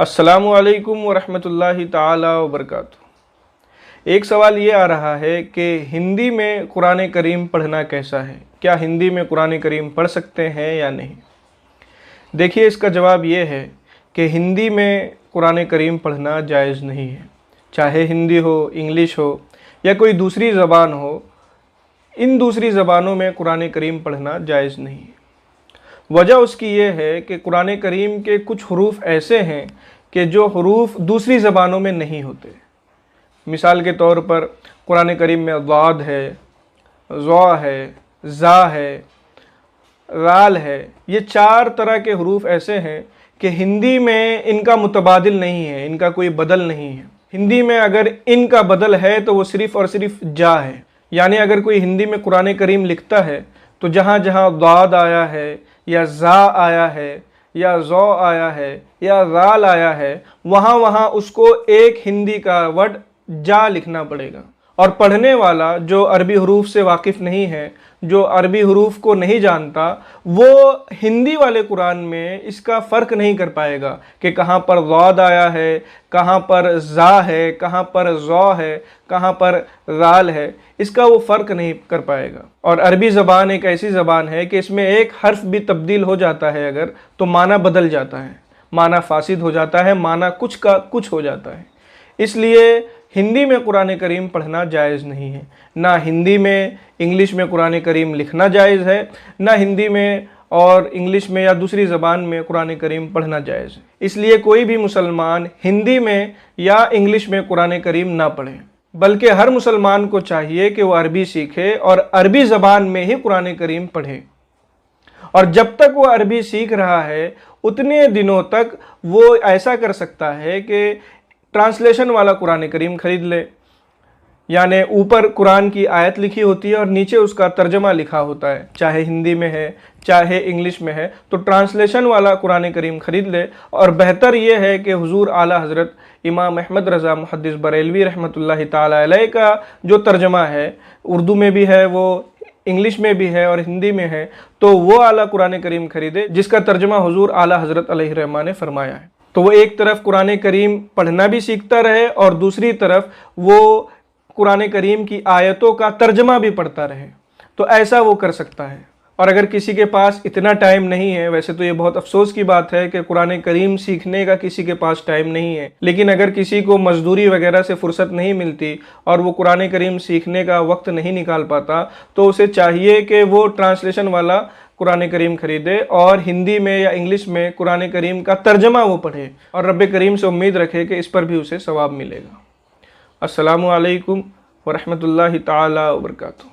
अस्सलामु अलैकुम वरहमतुल्लाहि ताला वबरकातुहू। एक सवाल ये आ रहा है कि हिंदी में कुरान करीम पढ़ना कैसा है, क्या हिंदी में कुरान करीम पढ़ सकते हैं या नहीं। देखिए, इसका जवाब ये है कि हिंदी में कुरान करीम पढ़ना जायज़ नहीं है। चाहे हिंदी हो, इंग्लिश हो या कोई दूसरी ज़बान हो, इन दूसरी ज़बानों में कुरान करीम पढ़ना जायज़ नहीं है। वजह उसकी ये है कि कुरान करीम के कुछ हरूफ ऐसे हैं कि जो हरूफ दूसरी ज़बानों में नहीं होते। मिसाल के तौर पर कुरान करीम में दाद है, ज़ा है, ज़ा है, राल है। ये 4 तरह के हरूफ ऐसे हैं कि हिंदी में इनका मुतबादिल नहीं है, इनका कोई बदल नहीं है। हिंदी में अगर इनका बदल है तो वो सिर्फ़ और सिर्फ जा है। यानी अगर कोई हिंदी में कुरान करीम लिखता है तो जहाँ जहाँ दाद आया है या ज़ा आया है या ज़ौ आया है या राल आया है, वहाँ वहाँ उसको एक हिंदी का वर्ड जा लिखना पड़ेगा। और पढ़ने वाला जो अरबी हरूफ से वाकिफ़ नहीं है, जो अरबी हरूफ को नहीं जानता, वो हिंदी वाले कुरान में इसका फ़र्क नहीं कर पाएगा कि कहाँ पर ज़ाद आया है, कहाँ पर ज़ा है, कहाँ पर ज़ौ है, कहाँ पर राल है। इसका वो फ़र्क नहीं कर पाएगा। और अरबी ज़बान एक ऐसी ज़बान है कि इसमें एक हर्फ भी तब्दील हो जाता है अगर, तो माना बदल जाता है, माना फासिद हो जाता है, माना कुछ का कुछ हो जाता है। इसलिए हिंदी में कुरान करीम पढ़ना जायज़ नहीं है। ना हिंदी में इंग्लिश में कुरान करीम लिखना जायज़ है, ना हिंदी में और इंग्लिश में या दूसरी ज़बान में कुरान करीम पढ़ना जायज़ है। इसलिए कोई भी मुसलमान हिंदी में या इंग्लिश में कुरान करीम ना पढ़े, बल्कि हर मुसलमान को चाहिए कि वो अरबी सीखे और अरबी ज़बान में ही कुरान करीम पढ़े। और जब तक वो अरबी सीख रहा है उतने दिनों तक वो ऐसा कर सकता है कि ट्रांसलेशन वाला कुरान करीम ख़रीद ले। यानी ऊपर कुरान की आयत लिखी होती है और नीचे उसका तर्जमा लिखा होता है, चाहे हिंदी में है चाहे इंग्लिश में है, तो ट्रांसलेशन वाला कुरान करीम ख़रीद ले। और बेहतर ये है कि हुजूर आला हज़रत इमाम अहमद रज़ा मुहद्दिस बरेलवी रहमतुल्लाहि ताला अलैह का जो तर्जमा है, उर्दू में भी है, वो इंग्लिश में भी है और हिंदी में है, तो वो आला कुरान करीम ख़रीदे जिसका तर्जमा हुजूर आला हज़रत अलैहिर्रहमा ने फरमाया है। तो वो एक तरफ कुरान करीम पढ़ना भी सीखता रहे और दूसरी तरफ वो कुरान करीम की आयतों का तर्जमा भी पढ़ता रहे, तो ऐसा वो कर सकता है। और अगर किसी के पास इतना टाइम नहीं है, वैसे तो ये बहुत अफसोस की बात है कि कुरान करीम सीखने का किसी के पास टाइम नहीं है, लेकिन अगर किसी को मजदूरी वगैरह से फुर्सत नहीं मिलती और वो कुरान करीम सीखने का वक्त नहीं निकाल पाता, तो उसे चाहिए कि वो ट्रांसलेशन वाला कुरान करीम ख़रीदे और हिंदी में या इंग्लिश में कुरान करीम का तर्जमा वो पढ़े और रब करीम से उम्मीद रखे कि इस पर भी उसे सवाब मिलेगा। अस्सलामु अलैकुम वरहमतुल्लाहि ताला वबरकातुहू।